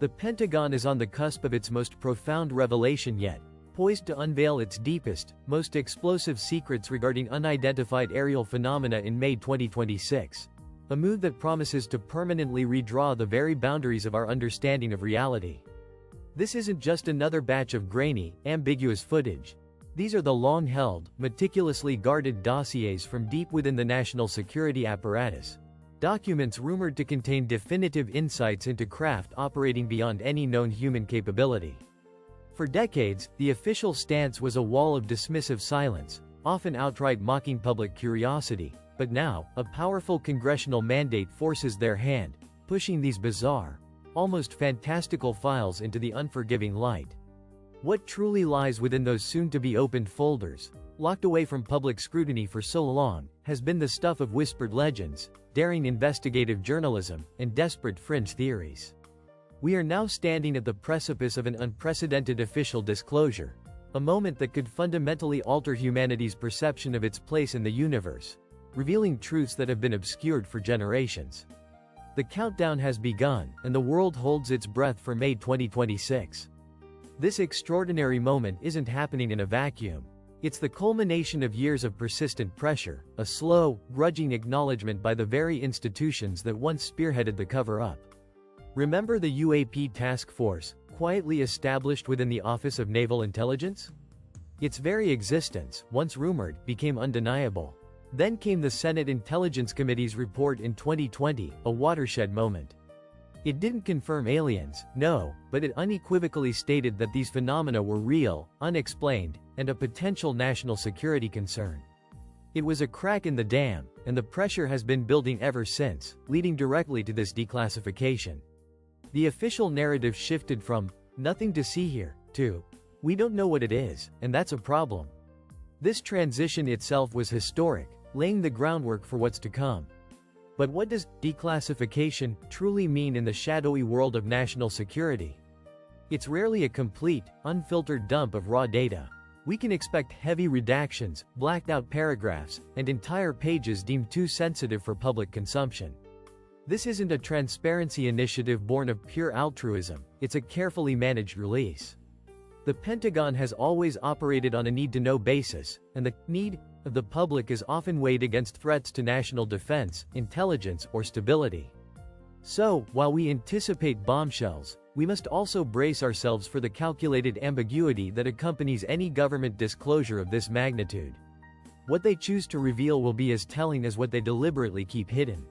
The Pentagon is on the cusp of its most profound revelation yet, poised to unveil its deepest, most explosive secrets regarding unidentified aerial phenomena in May 2026. A move that promises to permanently redraw the very boundaries of our understanding of reality. This isn't just another batch of grainy, ambiguous footage. These are the long-held, meticulously guarded dossiers from deep within the national security apparatus. Documents rumored to contain definitive insights into craft operating beyond any known human capability. For decades, the official stance was a wall of dismissive silence, often outright mocking public curiosity, but now, a powerful congressional mandate forces their hand, pushing these bizarre, almost fantastical files into the unforgiving light. What truly lies within those soon-to-be opened folders, locked away from public scrutiny for so long, has been the stuff of whispered legends, daring investigative journalism, and desperate fringe theories. We are now standing at the precipice of an unprecedented official disclosure, a moment that could fundamentally alter humanity's perception of its place in the universe, revealing truths that have been obscured for generations. The countdown has begun, and the world holds its breath for May 2026. This extraordinary moment isn't happening in a vacuum. It's the culmination of years of persistent pressure, a slow, grudging acknowledgement by the very institutions that once spearheaded the cover-up. Remember the UAP task force, quietly established within the Office of Naval Intelligence? Its very existence, once rumored, became undeniable. Then came the Senate Intelligence Committee's report in 2020, a watershed moment. It didn't confirm aliens, no, but it unequivocally stated that these phenomena were real, unexplained, and a potential national security concern. It was a crack in the dam, and the pressure has been building ever since, leading directly to this declassification. The official narrative shifted from, "nothing to see here," to, "we don't know what it is, and that's a problem." This transition itself was historic, laying the groundwork for what's to come. But what does declassification truly mean in the shadowy world of national security? It's rarely a complete, unfiltered dump of raw data. We can expect heavy redactions, blacked-out paragraphs, and entire pages deemed too sensitive for public consumption. This isn't a transparency initiative born of pure altruism, it's a carefully managed release. The Pentagon has always operated on a need-to-know basis, and the need of the public is often weighed against threats to national defense, intelligence, or stability. So, while we anticipate bombshells, we must also brace ourselves for the calculated ambiguity that accompanies any government disclosure of this magnitude. What they choose to reveal will be as telling as what they deliberately keep hidden.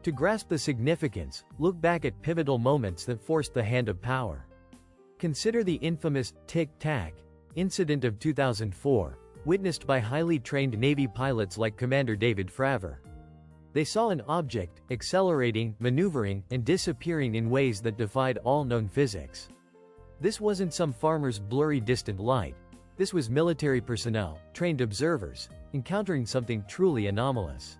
To grasp the significance, look back at pivotal moments that forced the hand of power. Consider the infamous tic-tac incident of 2004, witnessed by highly trained Navy pilots like Commander David Fravor. They saw an object, accelerating, maneuvering, and disappearing in ways that defied all known physics. This wasn't some farmer's blurry distant light. This was military personnel, trained observers, encountering something truly anomalous.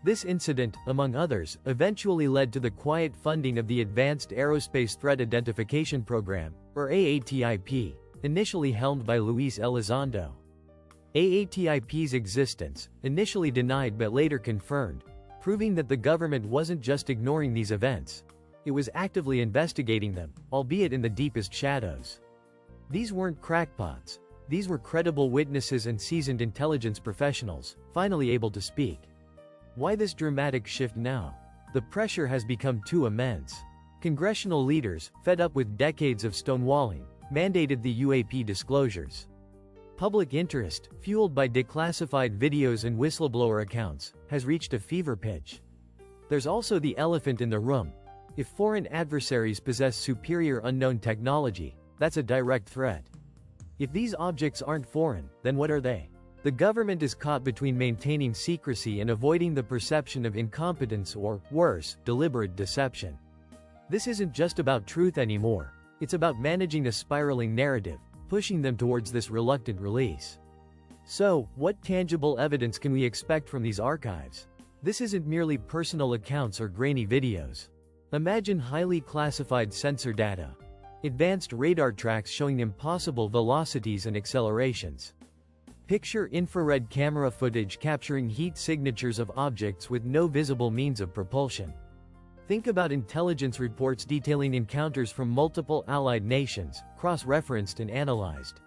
This incident, among others, eventually led to the quiet funding of the Advanced Aerospace Threat Identification Program, or AATIP, initially helmed by Luis Elizondo. AATIP's existence, initially denied but later confirmed, proving that the government wasn't just ignoring these events. It was actively investigating them, albeit in the deepest shadows. These weren't crackpots. These were credible witnesses and seasoned intelligence professionals, finally able to speak. Why this dramatic shift now? The pressure has become too immense. Congressional leaders, fed up with decades of stonewalling, mandated the UAP disclosures. Public interest, fueled by declassified videos and whistleblower accounts, has reached a fever pitch. There's also the elephant in the room. If foreign adversaries possess superior unknown technology, that's a direct threat. If these objects aren't foreign, then what are they? The government is caught between maintaining secrecy and avoiding the perception of incompetence or, worse, deliberate deception. This isn't just about truth anymore. It's about managing a spiraling narrative, pushing them towards this reluctant release. So, what tangible evidence can we expect from these archives? This isn't merely personal accounts or grainy videos. Imagine highly classified sensor data. Advanced radar tracks showing impossible velocities and accelerations. Picture infrared camera footage capturing heat signatures of objects with no visible means of propulsion. Think about intelligence reports detailing encounters from multiple allied nations, cross-referenced and analyzed.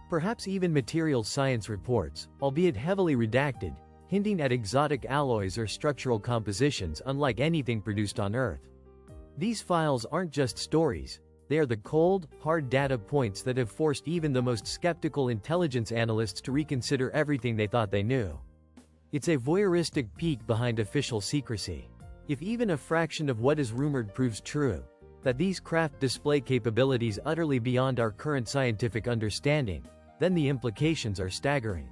Perhaps even materials science reports, albeit heavily redacted, hinting at exotic alloys or structural compositions unlike anything produced on Earth. These files aren't just stories, they are the cold, hard data points that have forced even the most skeptical intelligence analysts to reconsider everything they thought they knew. It's a voyeuristic peek behind official secrecy. If even a fraction of what is rumored proves true, that these craft display capabilities utterly beyond our current scientific understanding, then the implications are staggering.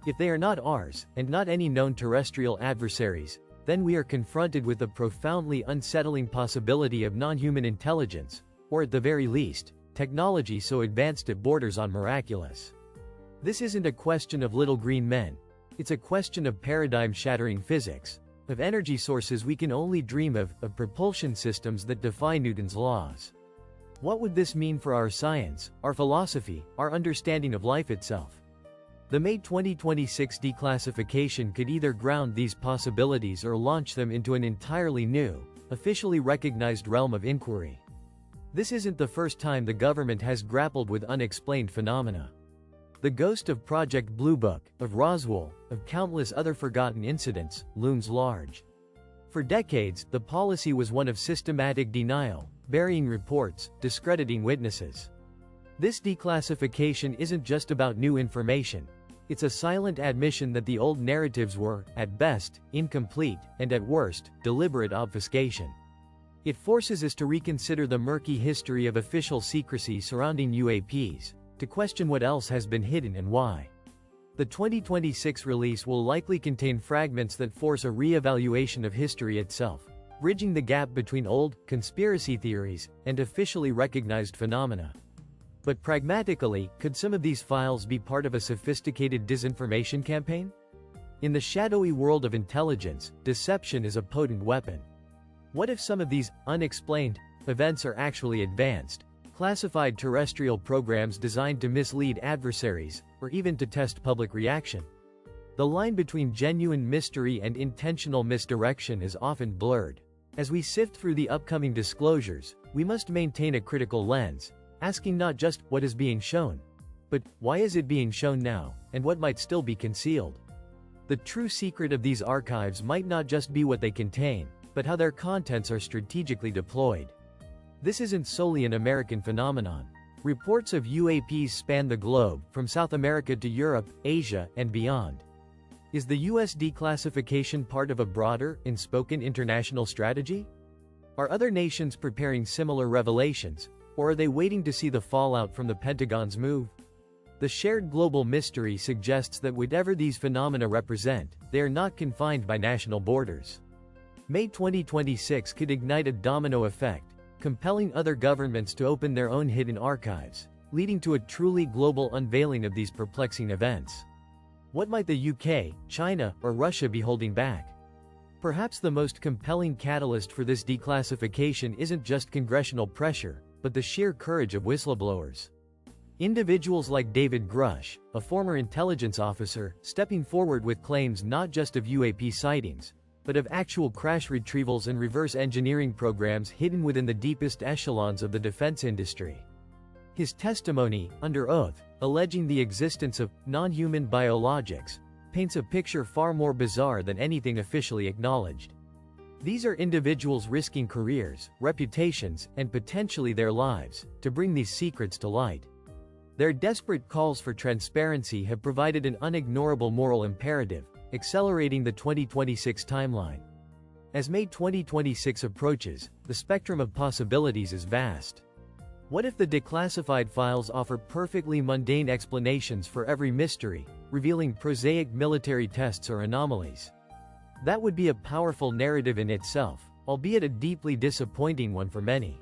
If they are not ours, and not any known terrestrial adversaries, then we are confronted with the profoundly unsettling possibility of non-human intelligence, or at the very least, technology so advanced it borders on miraculous. This isn't a question of little green men, it's a question of paradigm-shattering physics, of energy sources we can only dream of propulsion systems that defy Newton's laws. What would this mean for our science, our philosophy, our understanding of life itself? The May 2026 declassification could either ground these possibilities or launch them into an entirely new, officially recognized realm of inquiry. This isn't the first time the government has grappled with unexplained phenomena. The ghost of Project Blue Book, of Roswell, of countless other forgotten incidents, looms large. For decades, the policy was one of systematic denial, burying reports, discrediting witnesses. This declassification isn't just about new information. It's a silent admission that the old narratives were, at best, incomplete, and at worst, deliberate obfuscation. It forces us to reconsider the murky history of official secrecy surrounding UAPs, to question what else has been hidden and why. The 2026 release will likely contain fragments that force a re-evaluation of history itself, bridging the gap between old, conspiracy theories, and officially recognized phenomena. But pragmatically, could some of these files be part of a sophisticated disinformation campaign? In the shadowy world of intelligence, deception is a potent weapon. What if some of these unexplained events are actually advanced, classified terrestrial programs designed to mislead adversaries, or even to test public reaction? The line between genuine mystery and intentional misdirection is often blurred. As we sift through the upcoming disclosures, we must maintain a critical lens, asking not just what is being shown, but why is it being shown now, and what might still be concealed. The true secret of these archives might not just be what they contain, but how their contents are strategically deployed. This isn't solely an American phenomenon. Reports of UAPs span the globe, from South America to Europe, Asia, and beyond. Is the US declassification part of a broader, unspoken international strategy? Are other nations preparing similar revelations, or are they waiting to see the fallout from the Pentagon's move? The shared global mystery suggests that whatever these phenomena represent, they are not confined by national borders. May 2026 could ignite a domino effect, compelling other governments to open their own hidden archives, leading to a truly global unveiling of these perplexing events. What might the UK, China, or Russia be holding back? Perhaps the most compelling catalyst for this declassification isn't just congressional pressure, but the sheer courage of whistleblowers. Individuals like David Grush, a former intelligence officer, stepping forward with claims not just of UAP sightings, but of actual crash retrievals and reverse engineering programs hidden within the deepest echelons of the defense industry. His testimony, under oath, alleging the existence of non-human biologics, paints a picture far more bizarre than anything officially acknowledged. These are individuals risking careers, reputations, and potentially their lives, to bring these secrets to light. Their desperate calls for transparency have provided an unignorable moral imperative, accelerating the 2026 timeline. As May 2026 approaches, the spectrum of possibilities is vast. What if the declassified files offer perfectly mundane explanations for every mystery, revealing prosaic military tests or anomalies? That would be a powerful narrative in itself, albeit a deeply disappointing one for many.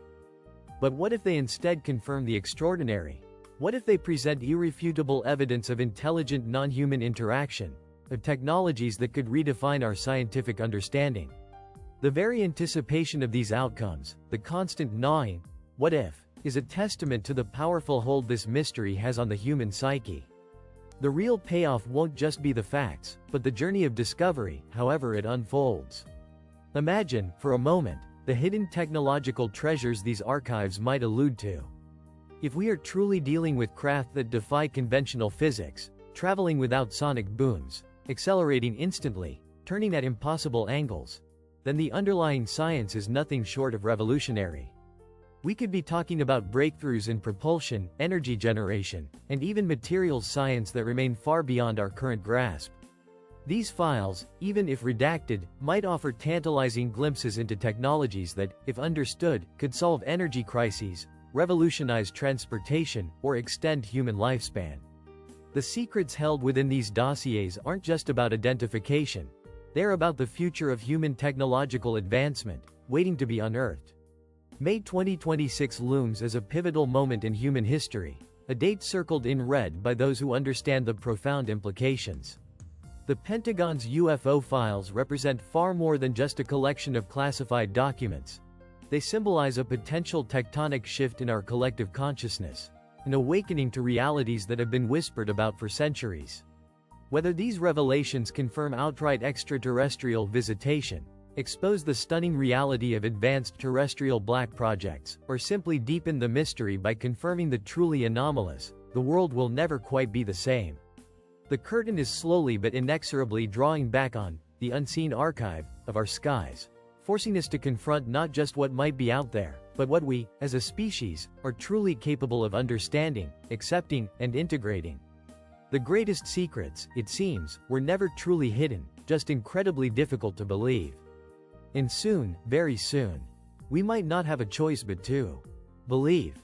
But what if they instead confirm the extraordinary? What if they present irrefutable evidence of intelligent non-human interaction, of technologies that could redefine our scientific understanding? The very anticipation of these outcomes, the constant gnawing, what if, is a testament to the powerful hold this mystery has on the human psyche. The real payoff won't just be the facts, but the journey of discovery, however it unfolds. Imagine, for a moment, the hidden technological treasures these archives might allude to. If we are truly dealing with craft that defy conventional physics, traveling without sonic booms, accelerating instantly, turning at impossible angles, then the underlying science is nothing short of revolutionary. We could be talking about breakthroughs in propulsion, energy generation, and even materials science that remain far beyond our current grasp. These files, even if redacted, might offer tantalizing glimpses into technologies that, if understood, could solve energy crises, revolutionize transportation, or extend human lifespan. The secrets held within these dossiers aren't just about identification. They're about the future of human technological advancement, waiting to be unearthed. May 2026 looms as a pivotal moment in human history, a date circled in red by those who understand the profound implications. The Pentagon's UFO files represent far more than just a collection of classified documents. They symbolize a potential tectonic shift in our collective consciousness, an awakening to realities that have been whispered about for centuries. Whether these revelations confirm outright extraterrestrial visitation, expose the stunning reality of advanced terrestrial black projects, or simply deepen the mystery by confirming the truly anomalous, the world will never quite be the same. The curtain is slowly but inexorably drawing back on the unseen archive of our skies, forcing us to confront not just what might be out there, but what we, as a species, are truly capable of understanding, accepting, and integrating. The greatest secrets, it seems, were never truly hidden, just incredibly difficult to believe. And soon, very soon, we might not have a choice but to believe.